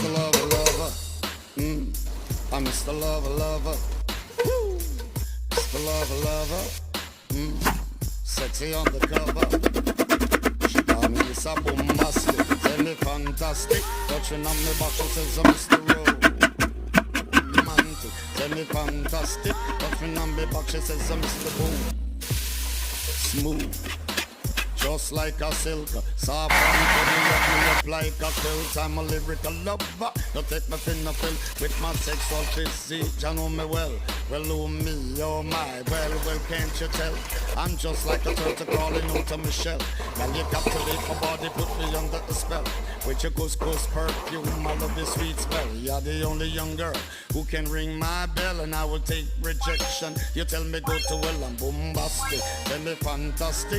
Mr. Lover, lover. I'm Mr. Lover, lover. Woo. Mr. Lover, lover. Sexy on the cover. She call me Mr. Bombastic. Tell me fantastic. Touching on me back, she says I'm Mr. Romantic. Tell me fantastic. Touching on me back, she says I'm Mr. Boom. Smooth. Just like a silk, soft and coming up like a quilt. I'm a lyrical lover. Don't take my thin fill with my sexual physique. You know me well. Well, oh me, oh my. Well, can't you tell? I'm just like a turtle crawling out of my shell. Girl, you captivate my body, put me under the spell. With your couscous perfume, I love the sweet smell. You're the only young girl who can ring my bell, and I will take rejection. You tell me go to well, I'm bombastic. Tell me fantastic.